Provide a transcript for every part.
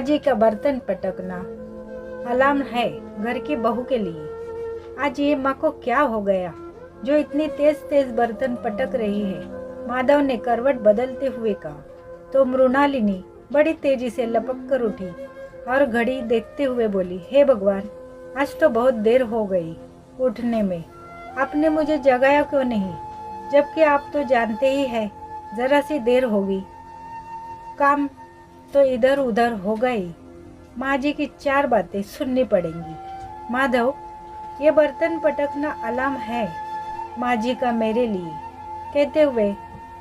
माँ जी का बर्तन पटकना अलार्म है घर की बहू के लिए। आज ये माँ को क्या हो गया जो इतनी तेज तेज बर्तन पटक रही है। माधव ने करवट बदलते हुए कहा तो मृणालिनी बड़ी तेजी से लपक कर उठी और घड़ी देखते हुए बोली, हे भगवान, आज तो बहुत देर हो गई उठने में। आपने मुझे जगाया क्यों नहीं, जबकि आप तो जानते ही हैं जरा सी देर होगी, काम तो इधर उधर हो गई। माँ जी की 4 बातें सुननी पड़ेंगी। माधव, ये बर्तन पटकना अलार्म है माँ जी का मेरे लिए। कहते हुए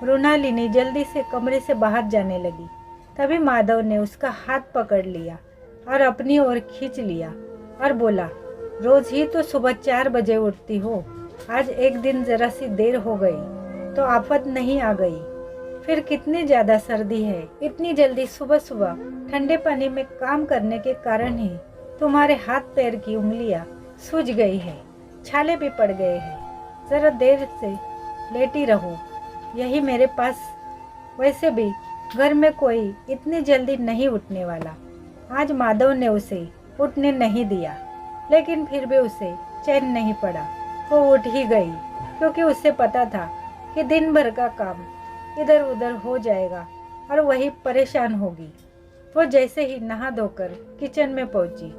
मृणालिनी जल्दी से कमरे से बाहर जाने लगी। तभी माधव ने उसका हाथ पकड़ लिया और अपनी ओर खींच लिया और बोला, रोज ही तो सुबह 4 बजे उठती हो, आज एक दिन जरा सी देर हो गई तो आफत नहीं आ गई। फिर कितनी ज्यादा सर्दी है, इतनी जल्दी सुबह सुबह ठंडे पानी में काम करने के कारण ही तुम्हारे हाथ पैर की उंगलियां सूज गई है, छाले भी पड़ गए हैं। जरा देर से लेटी रहो, यही मेरे पास। वैसे भी घर में कोई इतनी जल्दी नहीं उठने वाला। आज माधव ने उसे उठने नहीं दिया, लेकिन फिर भी उसे चैन नहीं पड़ा। वो उठ ही गई, क्योंकि उसे पता था कि दिन भर का काम इधर उधर हो जाएगा और वही परेशान होगी। वो जैसे ही नहा धोकर किचन में पहुंची,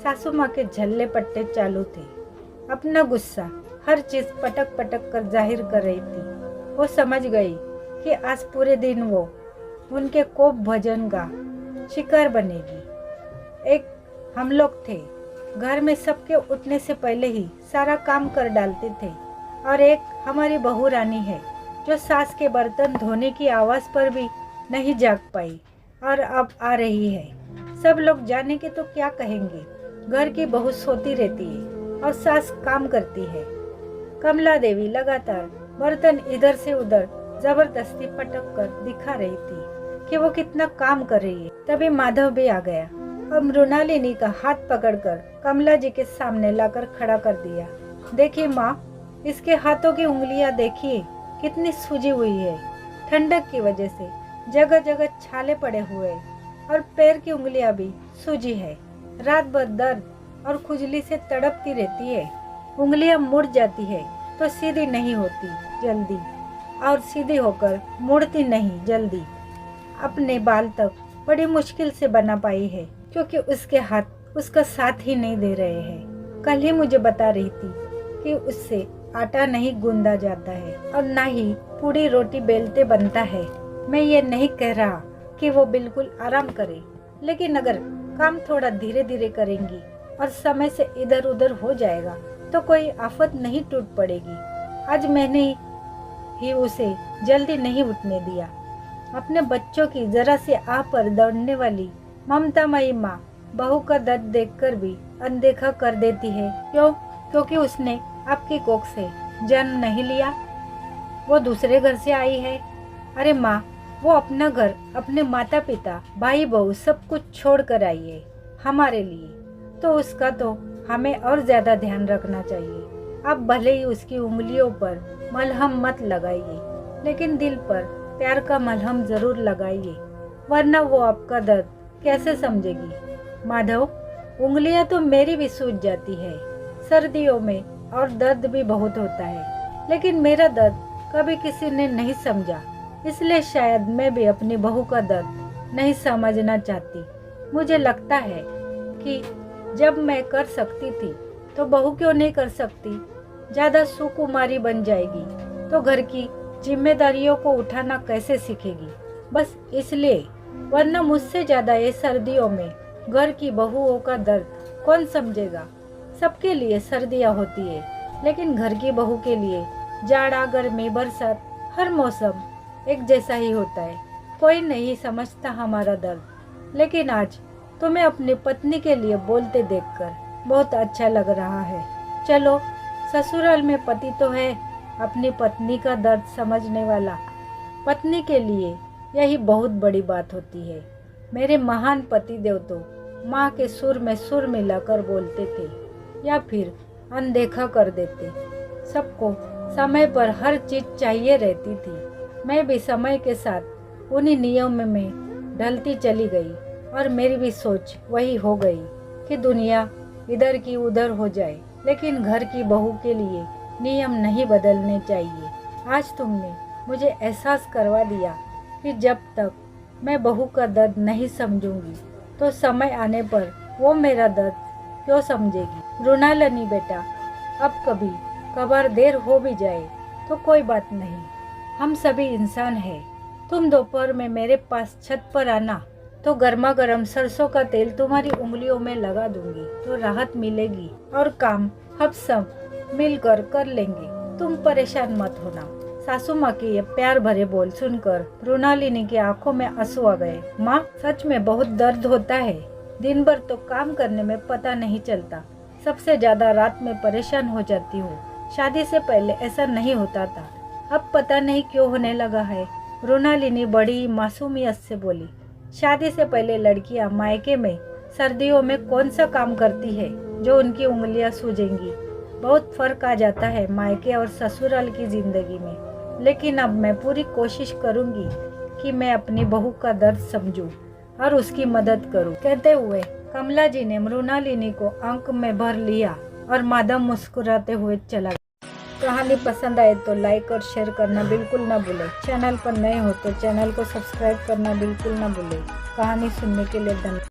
सासू माँ के झल्ले पट्टे चालू थे। अपना गुस्सा हर चीज पटक पटक कर जाहिर कर रही थी। वो समझ गई कि आज पूरे दिन वो उनके कोप भजन का शिकार बनेगी। एक हम लोग थे, घर में सबके उठने से पहले ही सारा काम कर डालते थे, और एक हमारी बहू रानी है जो सास के बर्तन धोने की आवाज पर भी नहीं जाग पाई और अब आ रही है। सब लोग जाने के तो क्या कहेंगे, घर की बहू सोती रहती है और सास काम करती है। कमला देवी लगातार बर्तन इधर से उधर जबरदस्ती पटक कर दिखा रही थी कि वो कितना काम कर रही है। तभी माधव भी आ गया और मृणालिनी का हाथ पकड़कर कमला जी के सामने लाकर खड़ा कर दिया। देखिए माँ, इसके हाथों की उंगलियां देखिए कितनी सूजी हुई है। ठंडक की वजह से जगह जगह छाले पड़े हुए और पैर की उंगलियां भी सूजी है। रात भर दर्द और खुजली से तड़पती रहती है। उंगलियां मुड़ जाती है तो सीधी नहीं होती जल्दी, और सीधी होकर मुड़ती नहीं जल्दी। अपने बाल तक बड़ी मुश्किल से बना पाई है, क्योंकि उसके हाथ उसका साथ ही नहीं दे रहे हैं। कल ही मुझे बता रही थी कि उससे आटा नहीं गूंदा जाता है और ना ही पूरी रोटी बेलते बनता है। मैं ये नहीं कह रहा कि वो बिल्कुल आराम करे, लेकिन अगर काम थोड़ा धीरे धीरे करेंगी और समय से इधर उधर हो जाएगा तो कोई आफत नहीं टूट पड़ेगी। आज मैंने ही उसे जल्दी नहीं उठने दिया। अपने बच्चों की जरा से आह पर दौड़ने वाली ममतामयी माँ बहू का दर्द देखकर भी अनदेखा कर देती है। क्यों? क्योंकि उसने आपकी कोख से जन्म नहीं लिया, वो दूसरे घर से आई है। अरे माँ, वो अपना घर, अपने माता पिता, भाई बहू सब कुछ छोड़ कर आई है हमारे लिए, तो उसका तो हमें और ज्यादा ध्यान रखना चाहिए। आप भले ही उसकी उंगलियों पर मलहम मत लगाइए, लेकिन दिल पर प्यार का मलहम जरूर लगाइए, वरना वो आपका दर्द कैसे समझेगी। माधव, उंगलियां तो मेरी भी सूज जाती है सर्दियों में, और दर्द भी बहुत होता है, लेकिन मेरा दर्द कभी किसी ने नहीं समझा, इसलिए शायद मैं भी अपनी बहू का दर्द नहीं समझना चाहती। मुझे लगता है कि जब मैं कर सकती थी तो बहू क्यों नहीं कर सकती। ज्यादा सुकुमारी बन जाएगी तो घर की जिम्मेदारियों को उठाना कैसे सीखेगी, बस इसलिए। वरना मुझसे ज्यादा ये सर्दियों में घर की बहुओं का दर्द कौन समझेगा। सबके लिए सर्दियाँ होती है, लेकिन घर की बहू के लिए जाड़ा, गर्मी, बरसात, हर मौसम एक जैसा ही होता है। कोई नहीं समझता हमारा दर्द। लेकिन आज तुम्हें अपनी पत्नी के लिए बोलते देखकर बहुत अच्छा लग रहा है। चलो, ससुराल में पति तो है अपनी पत्नी का दर्द समझने वाला। पत्नी के लिए यही बहुत बड़ी बात होती है। मेरे महान पतिदेव तो माँ के सुर में सुर मिलाकर बोलते थे या फिर अनदेखा कर देते। सबको समय पर हर चीज चाहिए रहती थी। मैं भी समय के साथ उन्हीं नियमों में ढलती चली गई। और मेरी भी सोच वही हो गई कि दुनिया इधर की उधर हो जाए, लेकिन घर की बहू के लिए नियम नहीं बदलने चाहिए। आज तुमने मुझे एहसास करवा दिया कि जब तक मैं बहू का दर्द नहीं समझूंगी तो समय आने पर वो मेरा दर्द क्यों समझेगी। मृणालिनी बेटा, अब कभी कभार देर हो भी जाए तो कोई बात नहीं, हम सभी इंसान हैं। तुम दोपहर में मेरे पास छत पर आना तो गर्मा गर्म सरसों का तेल तुम्हारी उंगलियों में लगा दूंगी तो राहत मिलेगी और काम हम सब मिलकर कर लेंगे। तुम परेशान मत होना। सासू माँ के ये प्यार भरे बोल सुनकर मृणालिनी की आंखों में आंसू आ गए। माँ, सच में बहुत दर्द होता है। दिन भर तो काम करने में पता नहीं चलता, सबसे ज्यादा रात में परेशान हो जाती हूँ। शादी से पहले ऐसा नहीं होता था, अब पता नहीं क्यों होने लगा है। मृणालिनी बड़ी मासूमियत से बोली। शादी से पहले लड़कियां मायके में सर्दियों में कौन सा काम करती है जो उनकी उंगलियां सूजेंगी। बहुत फर्क आ जाता है मायके और ससुराल की जिंदगी में। लेकिन अब मैं पूरी कोशिश करूंगी कि मैं अपनी बहू का दर्द समझूं और उसकी मदद करूं। कहते हुए कमला जी ने मृणालिनी को आंख में भर लिया और माधव मुस्कुराते हुए चला गया। कहानी पसंद आए तो लाइक और शेयर करना बिल्कुल ना भूलें। चैनल पर नए हो तो चैनल को सब्सक्राइब करना बिल्कुल ना भूलें। कहानी सुनने के लिए धन्यवाद।